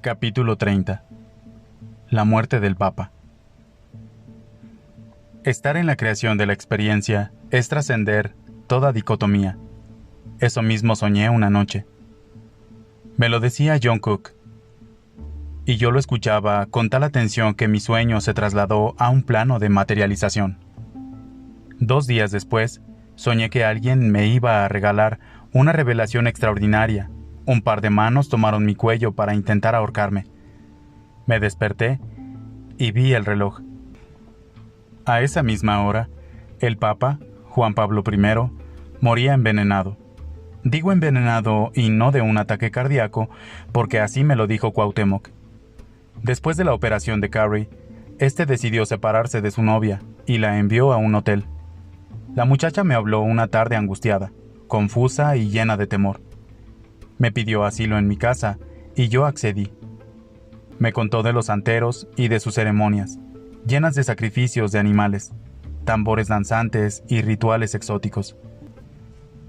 Capítulo 30. La muerte del Papa. Estar en la creación de la experiencia es trascender toda dicotomía. Eso mismo soñé una noche. Me lo decía John Cook, y yo lo escuchaba con tal atención que mi sueño se trasladó a un plano de materialización. 2 días después, soñé que alguien me iba a regalar una revelación extraordinaria. Un par de manos tomaron mi cuello para intentar ahorcarme. Me desperté y vi el reloj. A esa misma hora, el Papa, Juan Pablo I, moría envenenado. Digo envenenado y no de un ataque cardíaco, porque así me lo dijo Cuauhtémoc. Después de la operación de Carrie, este decidió separarse de su novia y la envió a un hotel. La muchacha me habló una tarde angustiada, confusa y llena de temor. Me pidió asilo en mi casa y yo accedí. Me contó de los santeros y de sus ceremonias, llenas de sacrificios de animales, tambores danzantes y rituales exóticos.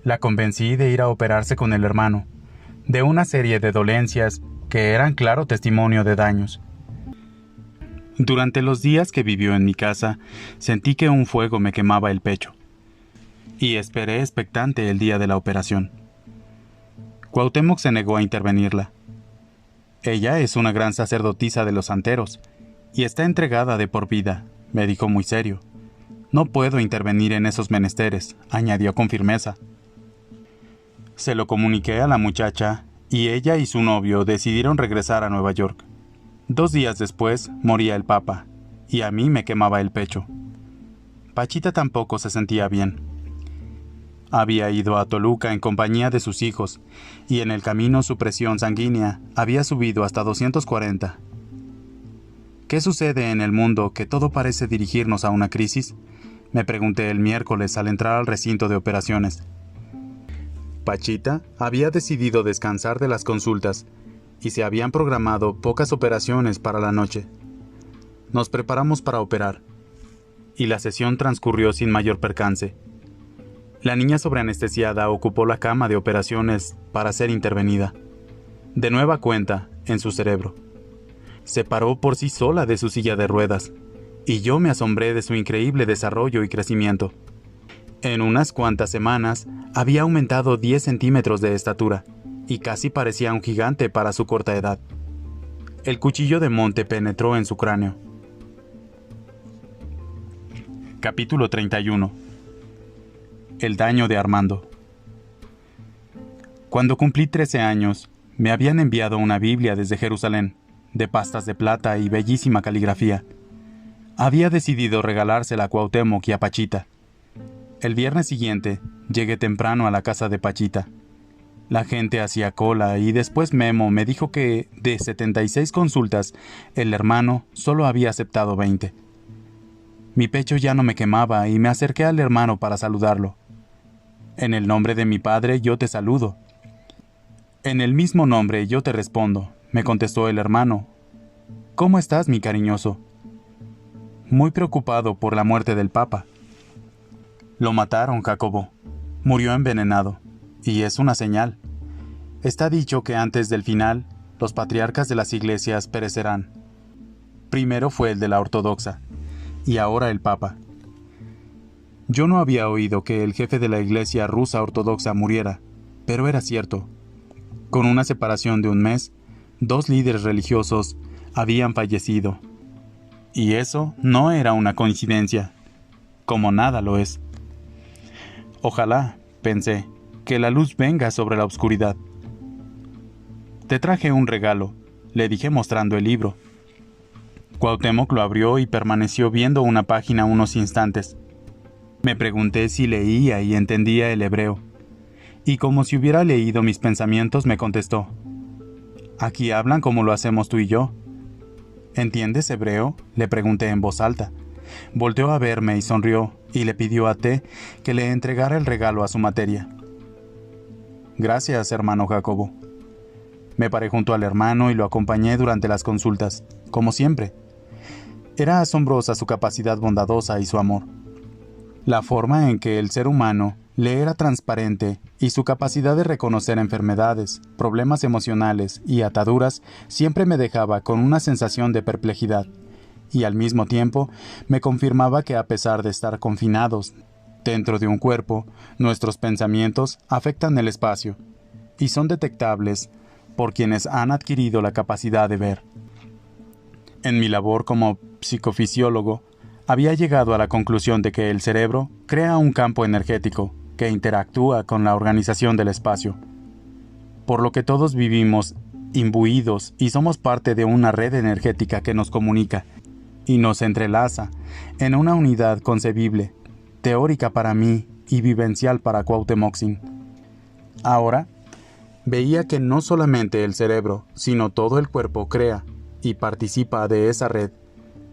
La convencí de ir a operarse con el hermano, de una serie de dolencias que eran claro testimonio de daños. Durante los días que vivió en mi casa, sentí que un fuego me quemaba el pecho, y esperé expectante el día de la operación. Cuauhtémoc se negó a intervenirla. Ella es una gran sacerdotisa de los santeros, y está entregada de por vida, me dijo muy serio. No puedo intervenir en esos menesteres, añadió con firmeza. Se lo comuniqué a la muchacha, y ella y su novio decidieron regresar a Nueva York. 2 días después moría el Papa, y a mí me quemaba el pecho. Pachita tampoco se sentía bien. Había ido a Toluca en compañía de sus hijos, y en el camino su presión sanguínea había subido hasta 240. ¿Qué sucede en el mundo que todo parece dirigirnos a una crisis?, me pregunté el miércoles al entrar al recinto de operaciones. Pachita había decidido descansar de las consultas, y se habían programado pocas operaciones para la noche. Nos preparamos para operar, y la sesión transcurrió sin mayor percance. La niña sobreanestesiada ocupó la cama de operaciones para ser intervenida. De nueva cuenta, en su cerebro. Se paró por sí sola de su silla de ruedas, y yo me asombré de su increíble desarrollo y crecimiento. En unas cuantas semanas, había aumentado 10 centímetros de estatura, y casi parecía un gigante para su corta edad. El cuchillo de monte penetró en su cráneo. Capítulo 31. El daño de Armando. Cuando cumplí 13 años, me habían enviado una Biblia desde Jerusalén, de pastas de plata y bellísima caligrafía. Había decidido regalársela a Cuauhtémoc y a Pachita. El viernes siguiente, llegué temprano a la casa de Pachita. La gente hacía cola y después Memo me dijo que, de 76 consultas, el hermano solo había aceptado 20. Mi pecho ya no me quemaba y me acerqué al hermano para saludarlo. En el nombre de mi padre yo te saludo. En el mismo nombre yo te respondo, me contestó el hermano. ¿Cómo estás, mi cariñoso? Muy preocupado por la muerte del Papa. Lo mataron, Jacobo. Murió envenenado. Y es una señal. Está dicho que antes del final, los patriarcas de las iglesias perecerán. Primero fue el de la ortodoxa, y ahora el Papa. Yo no había oído que el jefe de la iglesia rusa ortodoxa muriera, pero era cierto. Con una separación de un mes, 2 líderes religiosos habían fallecido. Y eso no era una coincidencia, como nada lo es. Ojalá, pensé, que la luz venga sobre la oscuridad. Te traje un regalo, le dije mostrando el libro. Cuauhtémoc lo abrió y permaneció viendo una página unos instantes. Me pregunté si leía y entendía el hebreo, y como si hubiera leído mis pensamientos me contestó: «Aquí hablan como lo hacemos tú y yo». «¿Entiendes hebreo?», le pregunté en voz alta. Volteó a verme y sonrió, y le pidió a T que le entregara el regalo a su materia. «Gracias, hermano Jacobo». Me paré junto al hermano y lo acompañé durante las consultas, como siempre. Era asombrosa su capacidad bondadosa y su amor. La forma en que el ser humano le era transparente y su capacidad de reconocer enfermedades, problemas emocionales y ataduras siempre me dejaba con una sensación de perplejidad, y al mismo tiempo me confirmaba que a pesar de estar confinados dentro de un cuerpo, nuestros pensamientos afectan el espacio y son detectables por quienes han adquirido la capacidad de ver. En mi labor como psicofisiólogo, había llegado a la conclusión de que el cerebro crea un campo energético que interactúa con la organización del espacio, por lo que todos vivimos imbuidos y somos parte de una red energética que nos comunica y nos entrelaza en una unidad concebible, teórica para mí y vivencial para Cuauhtémoc. Ahora, veía que no solamente el cerebro, sino todo el cuerpo crea y participa de esa red,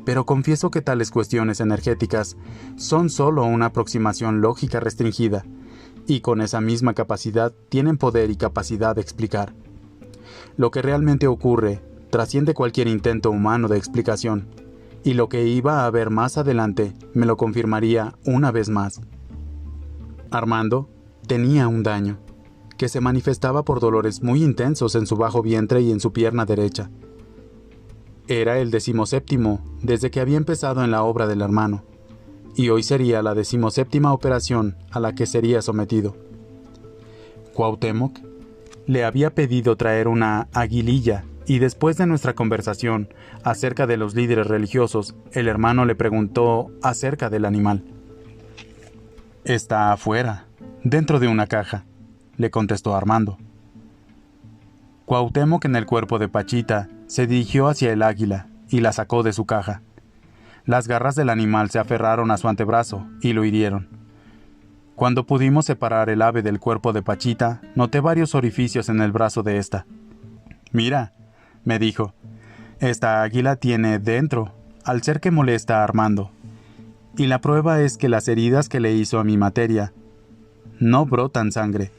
pero confieso que tales cuestiones energéticas son solo una aproximación lógica restringida, y con esa misma capacidad tienen poder y capacidad de explicar. Lo que realmente ocurre trasciende cualquier intento humano de explicación, y lo que iba a ver más adelante me lo confirmaría una vez más. Armando tenía un daño, que se manifestaba por dolores muy intensos en su bajo vientre y en su pierna derecha. Era el 17º desde que había empezado en la obra del hermano, y hoy sería la 17ª operación a la que sería sometido. Cuauhtémoc le había pedido traer una aguililla, y después de nuestra conversación acerca de los líderes religiosos, el hermano le preguntó acerca del animal. «Está afuera, dentro de una caja», le contestó Armando. Cuauhtémoc, en el cuerpo de Pachita, se dirigió hacia el águila y la sacó de su caja. Las garras del animal se aferraron a su antebrazo y lo hirieron. Cuando pudimos separar el ave del cuerpo de Pachita, noté varios orificios en el brazo de esta. «Mira», me dijo, «esta águila tiene dentro, al ser que molesta a Armando. Y la prueba es que las heridas que le hizo a mi materia no brotan sangre».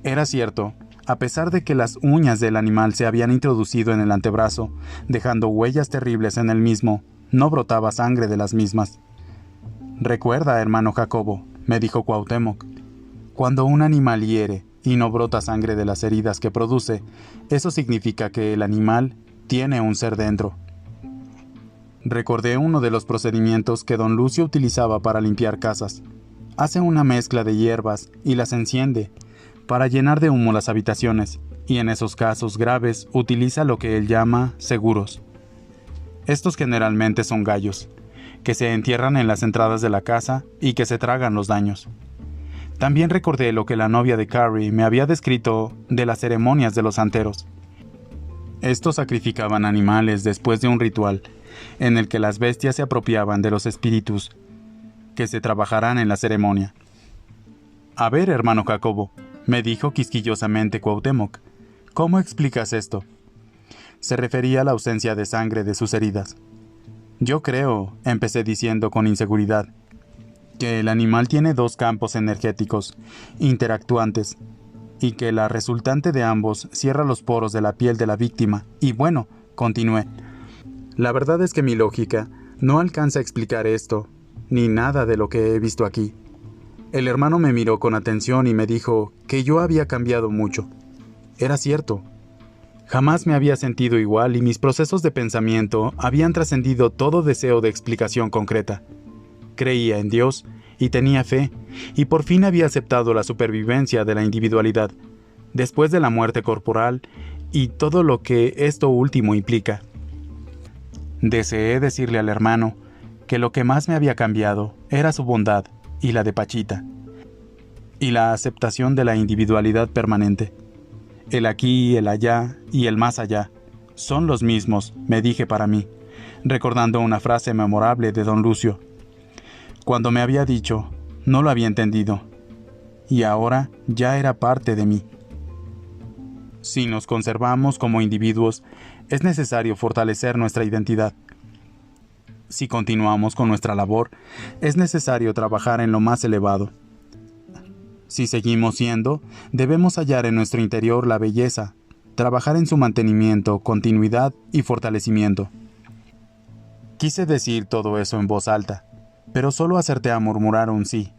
Era cierto. A pesar de que las uñas del animal se habían introducido en el antebrazo, dejando huellas terribles en el mismo, no brotaba sangre de las mismas. «Recuerda, hermano Jacobo», me dijo Cuauhtémoc, «cuando un animal hiere y no brota sangre de las heridas que produce, eso significa que el animal tiene un ser dentro». Recordé uno de los procedimientos que don Lucio utilizaba para limpiar casas. Hace una mezcla de hierbas y las enciende para llenar de humo las habitaciones, y en esos casos graves utiliza lo que él llama seguros. Estos generalmente son gallos, que se entierran en las entradas de la casa y que se tragan los daños. También recordé lo que la novia de Carrie me había descrito de las ceremonias de los santeros. Estos sacrificaban animales después de un ritual, en el que las bestias se apropiaban de los espíritus que se trabajarán en la ceremonia. «A ver, hermano Jacobo», me dijo quisquillosamente Cuauhtémoc, «¿cómo explicas esto?». Se refería a la ausencia de sangre de sus heridas. «Yo creo», empecé diciendo con inseguridad, «que el animal tiene dos campos energéticos interactuantes, y que la resultante de ambos cierra los poros de la piel de la víctima, y bueno», continué, «la verdad es que mi lógica no alcanza a explicar esto, ni nada de lo que he visto aquí». El hermano me miró con atención y me dijo que yo había cambiado mucho. Era cierto. Jamás me había sentido igual y mis procesos de pensamiento habían trascendido todo deseo de explicación concreta. Creía en Dios y tenía fe, y por fin había aceptado la supervivencia de la individualidad, después de la muerte corporal y todo lo que esto último implica. Deseé decirle al hermano que lo que más me había cambiado era su bondad y la de Pachita, y la aceptación de la individualidad permanente. El aquí, el allá y el más allá son los mismos, me dije para mí, recordando una frase memorable de don Lucio. Cuando me había dicho, no lo había entendido, y ahora ya era parte de mí. Si nos conservamos como individuos, es necesario fortalecer nuestra identidad. Si continuamos con nuestra labor, es necesario trabajar en lo más elevado. Si seguimos siendo, debemos hallar en nuestro interior la belleza, trabajar en su mantenimiento, continuidad y fortalecimiento. Quise decir todo eso en voz alta, pero solo acerté a murmurar un sí.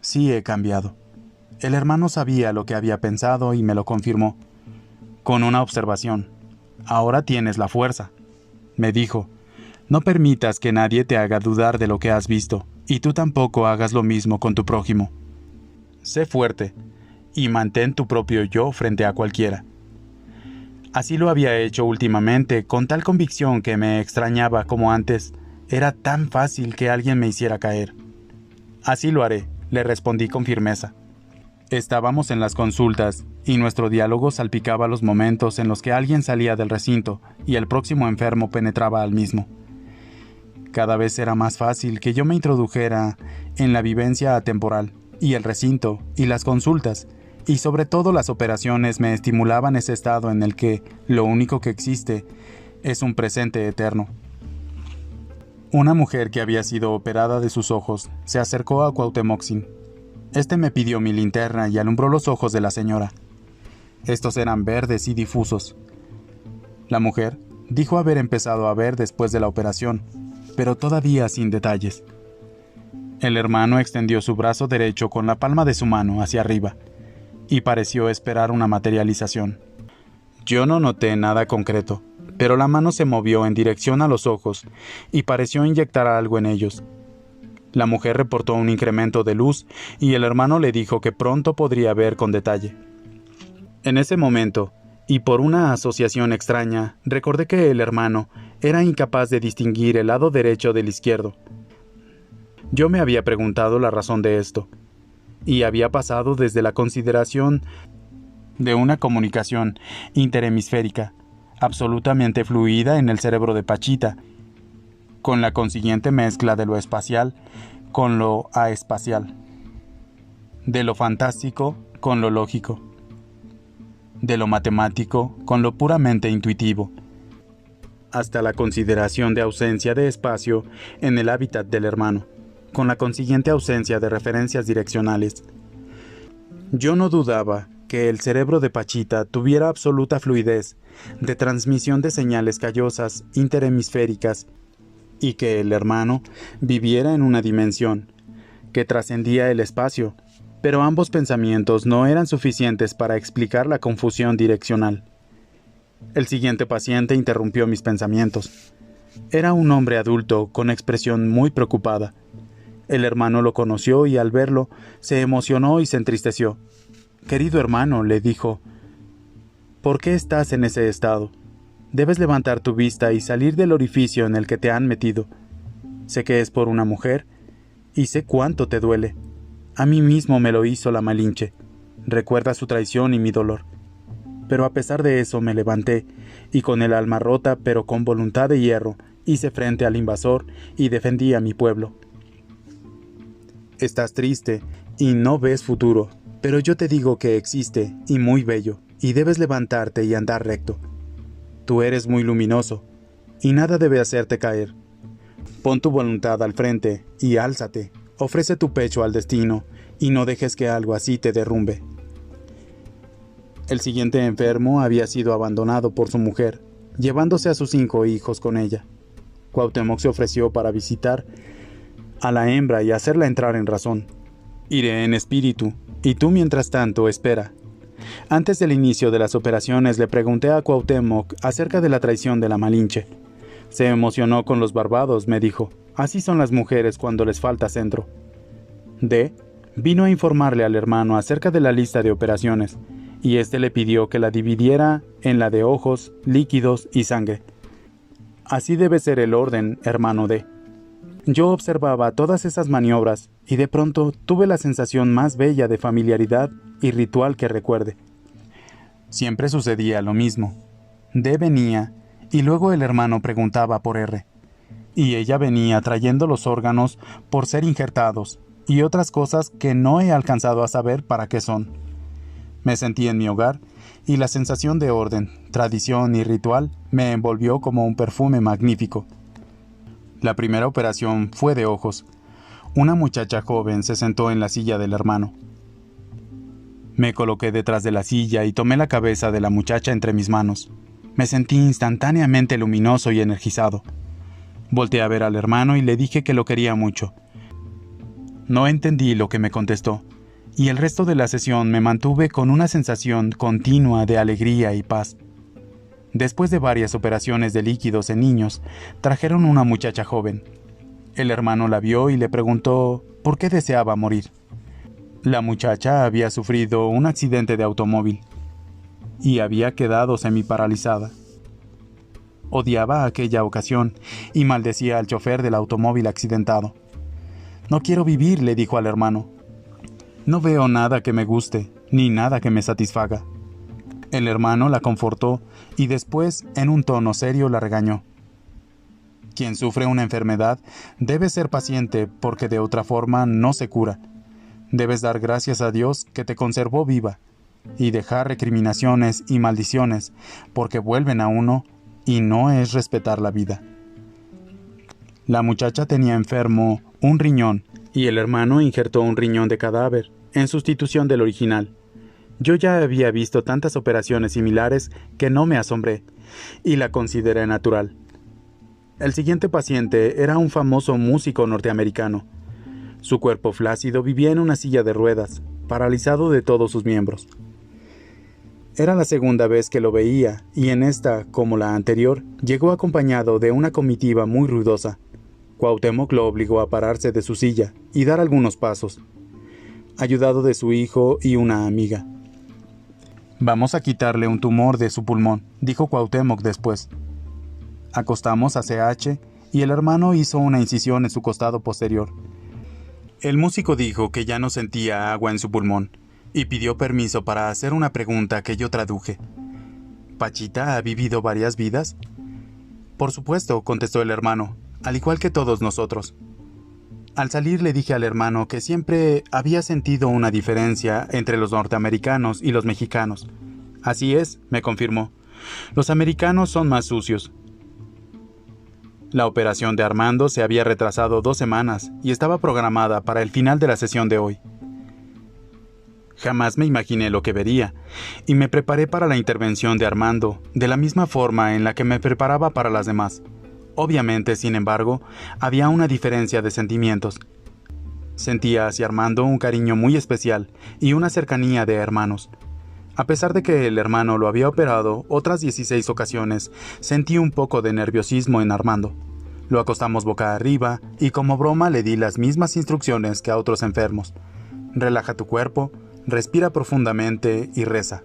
Sí he cambiado. El hermano sabía lo que había pensado y me lo confirmó. Con una observación. Ahora tienes la fuerza. Me dijo, no permitas que nadie te haga dudar de lo que has visto, y tú tampoco hagas lo mismo con tu prójimo. Sé fuerte, y mantén tu propio yo frente a cualquiera. Así lo había hecho últimamente, con tal convicción que me extrañaba como antes. Era tan fácil que alguien me hiciera caer. Así lo haré, le respondí con firmeza. Estábamos en las consultas, y nuestro diálogo salpicaba los momentos en los que alguien salía del recinto y el próximo enfermo penetraba al mismo. Cada vez era más fácil que yo me introdujera en la vivencia atemporal, y el recinto, y las consultas, y sobre todo las operaciones me estimulaban ese estado en el que lo único que existe es un presente eterno. Una mujer que había sido operada de sus ojos se acercó a Cuauhtémoc. Este me pidió mi linterna y alumbró los ojos de la señora. Estos eran verdes y difusos. La mujer dijo haber empezado a ver después de la operación, pero todavía sin detalles. El hermano extendió su brazo derecho con la palma de su mano hacia arriba, y pareció esperar una materialización. Yo no noté nada concreto, pero la mano se movió en dirección a los ojos y pareció inyectar algo en ellos. La mujer reportó un incremento de luz y el hermano le dijo que pronto podría ver con detalle. En ese momento, y por una asociación extraña, recordé que el hermano era incapaz de distinguir el lado derecho del izquierdo. Yo me había preguntado la razón de esto, y había pasado desde la consideración de una comunicación interhemisférica, absolutamente fluida en el cerebro de Pachita, con la consiguiente mezcla de lo espacial con lo aespacial, de lo fantástico con lo lógico, de lo matemático con lo puramente intuitivo, hasta la consideración de ausencia de espacio en el hábitat del hermano, con la consiguiente ausencia de referencias direccionales. Yo no dudaba que el cerebro de Pachita tuviera absoluta fluidez de transmisión de señales callosas interhemisféricas y que el hermano viviera en una dimensión que trascendía el espacio, pero ambos pensamientos no eran suficientes para explicar la confusión direccional. El siguiente paciente interrumpió mis pensamientos. Era un hombre adulto con expresión muy preocupada. El hermano lo conoció y al verlo se emocionó y se entristeció. «Querido hermano», le dijo, «¿por qué estás en ese estado? Debes levantar tu vista y salir del orificio en el que te han metido. Sé que es por una mujer, y sé cuánto te duele. A mí mismo me lo hizo la Malinche. Recuerda su traición y mi dolor. Pero a pesar de eso me levanté, y con el alma rota pero con voluntad de hierro, hice frente al invasor y defendí a mi pueblo. Estás triste y no ves futuro, pero yo te digo que existe, y muy bello, y debes levantarte y andar recto. Tú eres muy luminoso, y nada debe hacerte caer. Pon tu voluntad al frente, y álzate, ofrece tu pecho al destino, y no dejes que algo así te derrumbe». El siguiente enfermo había sido abandonado por su mujer, llevándose a sus 5 hijos con ella. Cuauhtémoc se ofreció para visitar a la hembra y hacerla entrar en razón. «Iré en espíritu, y tú mientras tanto espera». Antes del inicio de las operaciones le pregunté a Cuauhtémoc acerca de la traición de la Malinche. Se emocionó con los barbados, me dijo. Así son las mujeres cuando les falta centro. D. vino a informarle al hermano acerca de la lista de operaciones, y éste le pidió que la dividiera en la de ojos, líquidos y sangre. Así debe ser el orden, hermano D. Yo observaba todas esas maniobras y de pronto tuve la sensación más bella de familiaridad y ritual que recuerde. Siempre sucedía lo mismo. D venía y luego el hermano preguntaba por R. Y ella venía trayendo los órganos por ser injertados y otras cosas que no he alcanzado a saber para qué son. Me sentí en mi hogar y la sensación de orden, tradición y ritual me envolvió como un perfume magnífico. La primera operación fue de ojos. Una muchacha joven se sentó en la silla del hermano. Me coloqué detrás de la silla y tomé la cabeza de la muchacha entre mis manos. Me sentí instantáneamente luminoso y energizado. Volteé a ver al hermano y le dije que lo quería mucho, No entendí lo que me contestó, y el resto de la sesión me mantuve con una sensación continua de alegría y paz. Después de varias operaciones de líquidos en niños, trajeron una muchacha joven. El hermano la vio y le preguntó por qué deseaba morir. La muchacha había sufrido un accidente de automóvil y había quedado semiparalizada. Odiaba aquella ocasión y maldecía al chofer del automóvil accidentado. «No quiero vivir», le dijo al hermano. «No veo nada que me guste, ni nada que me satisfaga». El hermano la confortó y después, en un tono serio, la regañó. «Quien sufre una enfermedad debe ser paciente porque de otra forma no se cura. Debes dar gracias a Dios que te conservó viva y dejar recriminaciones y maldiciones porque vuelven a uno y no es respetar la vida». La muchacha tenía enfermo un riñón y el hermano injertó un riñón de cadáver en sustitución del original. Yo ya había visto tantas operaciones similares que no me asombré y la consideré natural. El siguiente paciente era un famoso músico norteamericano. Su cuerpo flácido vivía en una silla de ruedas, paralizado de todos sus miembros. Era la segunda vez que lo veía, y en esta, como la anterior, llegó acompañado de una comitiva muy ruidosa. Cuauhtémoc lo obligó a pararse de su silla y dar algunos pasos, ayudado de su hijo y una amiga. «Vamos a quitarle un tumor de su pulmón», dijo Cuauhtémoc después. Acostamos a CH y el hermano hizo una incisión en su costado posterior. El músico dijo que ya no sentía agua en su pulmón y pidió permiso para hacer una pregunta que yo traduje. «¿Pachita ha vivido varias vidas?» «Por supuesto», contestó el hermano, «al igual que todos nosotros». Al salir le dije al hermano que siempre había sentido una diferencia entre los norteamericanos y los mexicanos. «Así es», me confirmó. «Los americanos son más sucios». La operación de Armando se había retrasado 2 semanas y estaba programada para el final de la sesión de hoy. Jamás me imaginé lo que vería, y me preparé para la intervención de Armando de la misma forma en la que me preparaba para las demás. Obviamente, sin embargo, había una diferencia de sentimientos. Sentía hacia Armando un cariño muy especial y una cercanía de hermanos. A pesar de que el hermano lo había operado otras 16 ocasiones, sentí un poco de nerviosismo en Armando. Lo acostamos boca arriba y como broma le di las mismas instrucciones que a otros enfermos. Relaja tu cuerpo, respira profundamente y reza.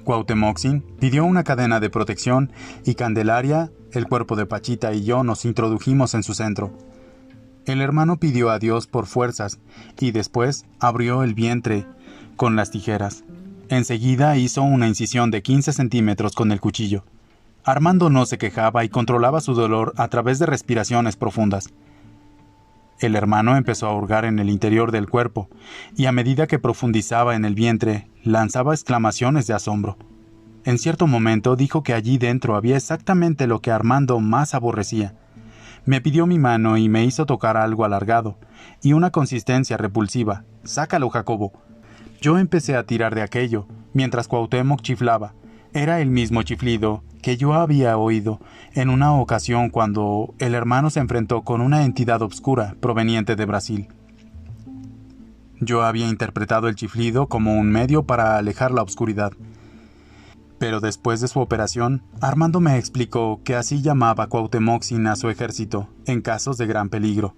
Cuauhtémoc pidió una cadena de protección y Candelaria, el cuerpo de Pachita y yo nos introdujimos en su centro. El hermano pidió a Dios por fuerzas y después abrió el vientre con las tijeras. Enseguida hizo una incisión de 15 centímetros con el cuchillo. Armando no se quejaba y controlaba su dolor a través de respiraciones profundas. El hermano empezó a hurgar en el interior del cuerpo, y a medida que profundizaba en el vientre, lanzaba exclamaciones de asombro. En cierto momento dijo que allí dentro había exactamente lo que Armando más aborrecía. Me pidió mi mano y me hizo tocar algo alargado, y una consistencia repulsiva. «Sácalo, Jacobo». Yo empecé a tirar de aquello, mientras Cuauhtémoc chiflaba. Era el mismo chiflido que yo había oído en una ocasión cuando el hermano se enfrentó con una entidad obscura proveniente de Brasil. Yo había interpretado el chiflido como un medio para alejar la oscuridad. Pero después de su operación, Armando me explicó que así llamaba Cuauhtémoc a su ejército en casos de gran peligro.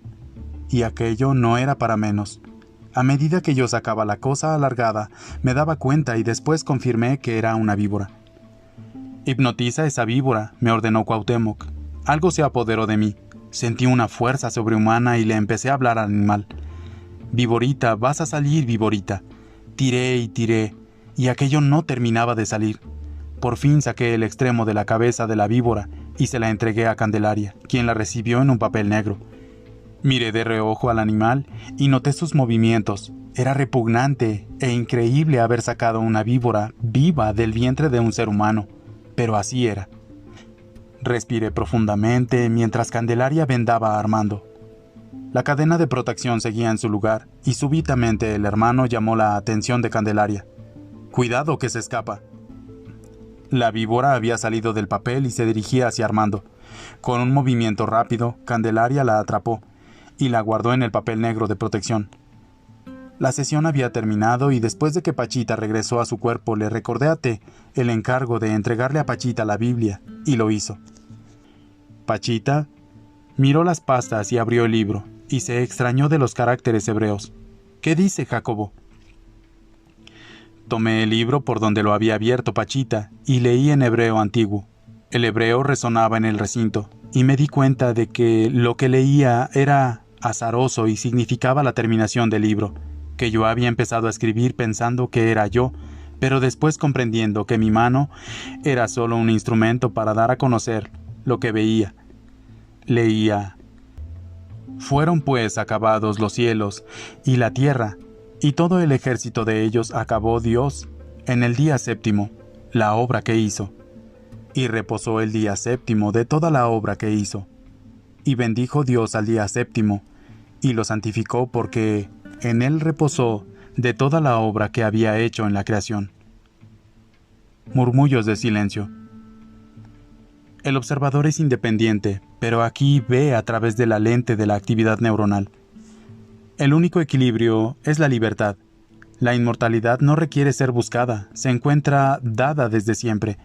Y aquello no era para menos. A medida que yo sacaba la cosa alargada, me daba cuenta y después confirmé que era una víbora. «Hipnotiza esa víbora», me ordenó Cuauhtémoc. Algo se apoderó de mí. Sentí una fuerza sobrehumana y le empecé a hablar al animal. «Víborita, vas a salir, víborita». Tiré y tiré, y aquello no terminaba de salir. Por fin saqué el extremo de la cabeza de la víbora y se la entregué a Candelaria, quien la recibió en un papel negro. Miré de reojo al animal y noté sus movimientos. Era repugnante e increíble haber sacado una víbora viva del vientre de un ser humano, pero así era. Respiré profundamente mientras Candelaria vendaba a Armando. La cadena de protección seguía en su lugar y súbitamente el hermano llamó la atención de Candelaria. «Cuidado que se escapa». La víbora había salido del papel y se dirigía hacia Armando. Con un movimiento rápido, Candelaria la atrapó y la guardó en el papel negro de protección. La sesión había terminado y después de que Pachita regresó a su cuerpo le recordé a T el encargo de entregarle a Pachita la Biblia, y lo hizo. Pachita miró las pastas y abrió el libro, y se extrañó de los caracteres hebreos. ¿Qué dice, Jacobo? Tomé el libro por donde lo había abierto Pachita y leí en hebreo antiguo. El hebreo resonaba en el recinto, y me di cuenta de que lo que leía era azaroso y significaba la terminación del libro, que yo había empezado a escribir pensando que era yo, pero después comprendiendo que mi mano era solo un instrumento para dar a conocer lo que veía. Leía: fueron pues acabados los cielos y la tierra, y todo el ejército de ellos acabó Dios en el día séptimo la obra que hizo. Y reposó el día séptimo de toda la obra que hizo. Y bendijo Dios al día séptimo, y lo santificó porque en él reposó de toda la obra que había hecho en la creación. Murmullos de silencio. El observador es independiente, pero aquí ve a través de la lente de la actividad neuronal. El único equilibrio es la libertad. La inmortalidad no requiere ser buscada, se encuentra dada desde siempre.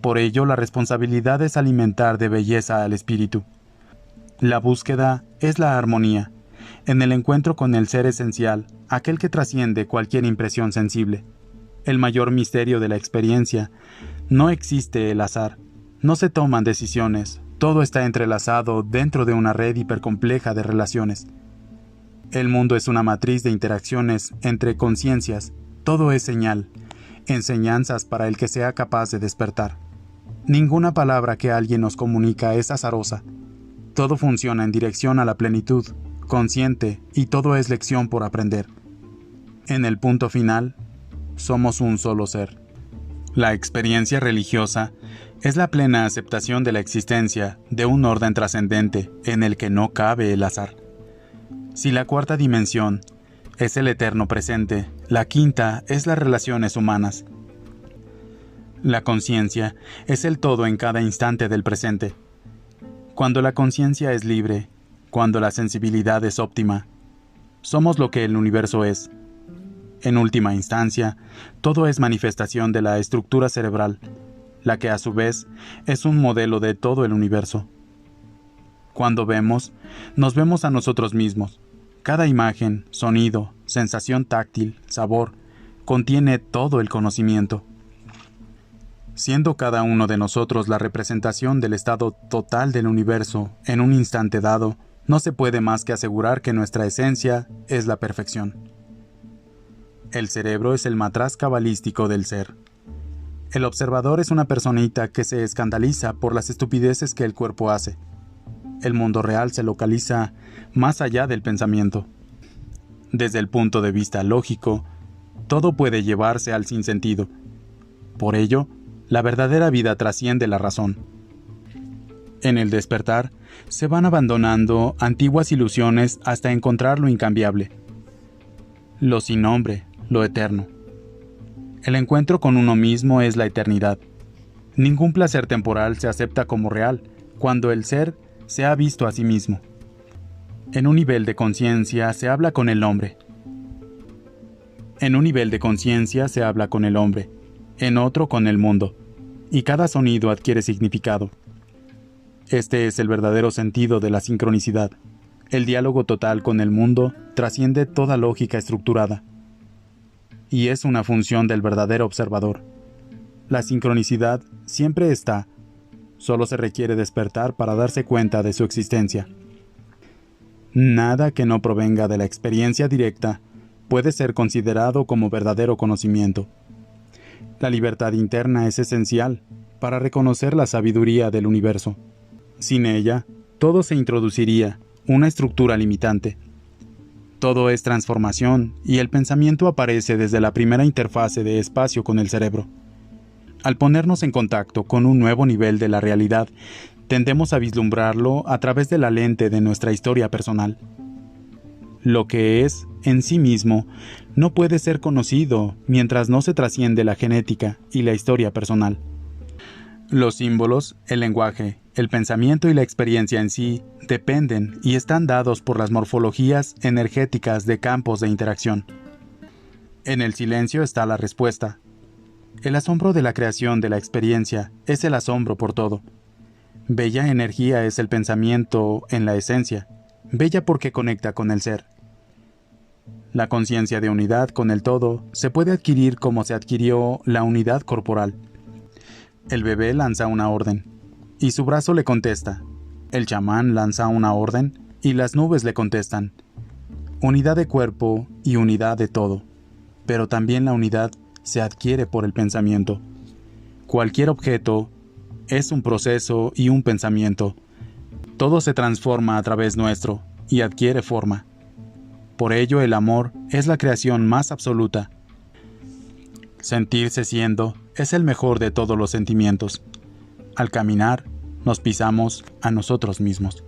Por ello, la responsabilidad es alimentar de belleza al espíritu. La búsqueda es la armonía, en el encuentro con el ser esencial, aquel que trasciende cualquier impresión sensible. El mayor misterio de la experiencia: no existe el azar, no se toman decisiones, todo está entrelazado dentro de una red hipercompleja de relaciones. El mundo es una matriz de interacciones entre conciencias, todo es señal, enseñanzas para el que sea capaz de despertar. Ninguna palabra que alguien nos comunica es azarosa. Todo funciona en dirección a la plenitud, consciente, y todo es lección por aprender. En el punto final, somos un solo ser. La experiencia religiosa es la plena aceptación de la existencia de un orden trascendente en el que no cabe el azar. Si la cuarta dimensión es el eterno presente, la quinta es las relaciones humanas. La conciencia es el todo en cada instante del presente. Cuando la conciencia es libre, cuando la sensibilidad es óptima, somos lo que el universo es. En última instancia, todo es manifestación de la estructura cerebral, la que a su vez es un modelo de todo el universo. Cuando vemos, nos vemos a nosotros mismos. Cada imagen, sonido, sensación táctil, sabor, contiene todo el conocimiento. Siendo cada uno de nosotros la representación del estado total del universo en un instante dado, no se puede más que asegurar que nuestra esencia es la perfección. El cerebro es el matraz cabalístico del ser. El observador es una personita que se escandaliza por las estupideces que el cuerpo hace. El mundo real se localiza más allá del pensamiento. Desde el punto de vista lógico, todo puede llevarse al sinsentido. Por ello, la verdadera vida trasciende la razón. En el despertar, se van abandonando antiguas ilusiones hasta encontrar lo incambiable, lo sin nombre, lo eterno. El encuentro con uno mismo es la eternidad. Ningún placer temporal se acepta como real cuando el ser se ha visto a sí mismo. En un nivel de conciencia se habla con el hombre. En un nivel de conciencia se habla con el hombre, en otro con el mundo, y cada sonido adquiere significado. Este es el verdadero sentido de la sincronicidad. El diálogo total con el mundo trasciende toda lógica estructurada, y es una función del verdadero observador. La sincronicidad siempre está, solo se requiere despertar para darse cuenta de su existencia. Nada que no provenga de la experiencia directa puede ser considerado como verdadero conocimiento. La libertad interna es esencial para reconocer la sabiduría del universo. Sin ella, todo se introduciría una estructura limitante. Todo es transformación y el pensamiento aparece desde la primera interfase de espacio con el cerebro. Al ponernos en contacto con un nuevo nivel de la realidad, tendemos a vislumbrarlo a través de la lente de nuestra historia personal. Lo que es, en sí mismo, no puede ser conocido mientras no se trasciende la genética y la historia personal. Los símbolos, el lenguaje, el pensamiento y la experiencia en sí dependen y están dados por las morfologías energéticas de campos de interacción. En el silencio está la respuesta. El asombro de la creación de la experiencia es el asombro por todo. Bella energía es el pensamiento en la esencia, bella porque conecta con el ser. La conciencia de unidad con el todo se puede adquirir como se adquirió la unidad corporal. El bebé lanza una orden, y su brazo le contesta. El chamán lanza una orden, y las nubes le contestan. Unidad de cuerpo y unidad de todo. Pero también la unidad se adquiere por el pensamiento. Cualquier objeto es un proceso y un pensamiento. Todo se transforma a través nuestro y adquiere forma. Por ello el amor es la creación más absoluta. Sentirse siendo es el mejor de todos los sentimientos. Al caminar, nos pisamos a nosotros mismos.